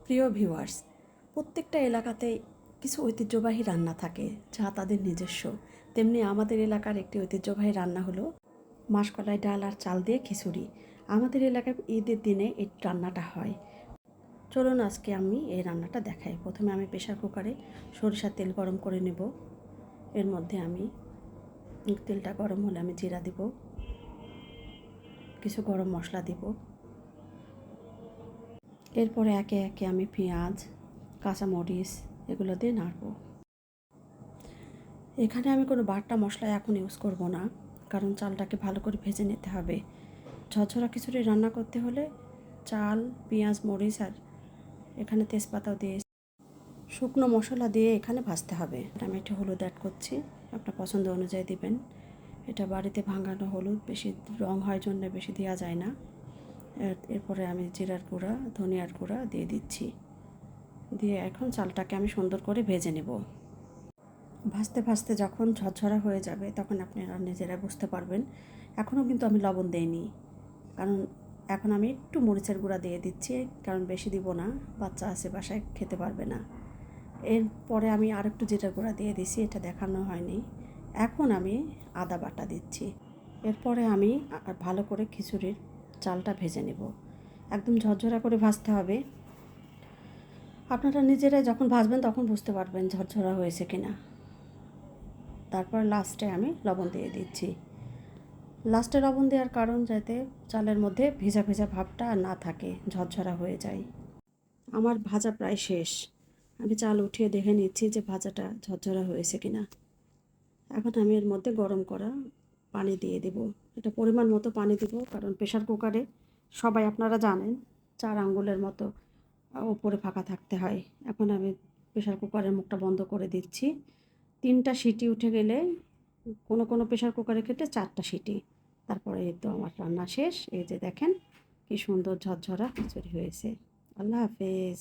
প্রিয় ভিউয়ার্স, প্রত্যেকটা এলাকাতে কিছু ঐতিহ্যবাহী রান্না থাকে যা তাদের নিজস্ব। তেমনি আমাদের এলাকার একটি ঐতিহ্যবাহী রান্না হলো মাসকলাই ডাল আর চাল দিয়ে খিচুড়ি। আমাদের এলাকায় ঈদের দিনে এই রান্নাটা হয়। চলুন আজকে আমি এই রান্নাটা দেখাই। প্রথমে আমি প্রেসার কুকারে সরিষার তেল গরম করে নেব। এর মধ্যে আমি তেলটা গরম হলে আমি জিরা দিব, কিছু গরম মশলা দিব। এরপরে একে একে আমি পেঁয়াজ, কাঁচামরিচ এগুলো দিয়ে নাড়ব। এখানে আমি কোনো বাটা মশলা এখন ইউজ করব না, কারণ চালটাকে ভালো করে ভেজে নিতে হবে। ঝরঝরা খিচুড়ি রান্না করতে হলে চাল, পেঁয়াজ, মরিচ আর এখানে তেজপাতাও দিয়ে শুকনো মশলা দিয়ে এখানে ভাজতে হবে। আমি একটু হলুদ অ্যাড করছি, আপনার পছন্দ অনুযায়ী দিবেন। এটা বাড়িতে ভাঙানো হলুদ, বেশি রং হয় জন্য বেশি দেওয়া যায় না। এরপরে আমি জিরার গুঁড়া, ধনিয়ার গুঁড়া দিয়ে দিচ্ছি। দিয়ে এখন চালটাকে আমি সুন্দর করে ভেজে নেব। ভাজতে ভাজতে যখন ঝরঝরা হয়ে যাবে তখন আপনারা নিজেরা বুঝতে পারবেন। এখনও কিন্তু আমি লবণ দেইনি, কারণ এখন আমি একটু মরিচের গুঁড়া দিয়ে দিচ্ছি, কারণ বেশি দিব না, বাচ্চা আছে বাসায় খেতে পারবে না। এরপরে আমি আর একটু জিরার গুঁড়া দিয়ে দিছি, এটা দেখানো হয়নি। এখন আমি আদা বাটা দিচ্ছি। এরপরে আমি ভালো করে খিচুড়ির চালটা ভেজে নেব। একদম ঝরঝরা করে ভাজতে হবে। আপনারা নিজেরাই যখন ভাজবেন তখন বুঝতে পারবেন ঝরঝরা হয়েছে কিনা। তারপর লাস্টে আমি লবণ দিয়ে দিচ্ছি। লাস্টে লবণ দেওয়ার কারণ যাতে চালের মধ্যে ভেজা ভেজা ভাবটা আর না থাকে, ঝরঝরা হয়ে যায়। আমার ভাজা প্রায় শেষ। আমি চাল উঠিয়ে দেখে নিচ্ছি যে ভাজাটা ঝরঝরা হয়েছে কিনা। এখন আমি এর মধ্যে গরম করা পানি দিয়ে দেব। এটা পরিমাণ মতো পানি দেব, কারণ প্রেশার কুকারে সবাই আপনারা জানেন 4 আঙ্গুলের মতো ওপরে ফাঁকা থাকতে হয়। এখন আমি প্রেশার কুকারের মুখটা বন্ধ করে দিচ্ছি। 3টা সিটি উঠে গেলে কোনো প্রেশার কুকারের ক্ষেত্রে 4টা সিটি। তারপরে এই তো আমার রান্না শেষ। এই যে দেখেন কি সুন্দর ঝরঝরা খিচুড়ি হয়েছে। আল্লাহ হাফেজ।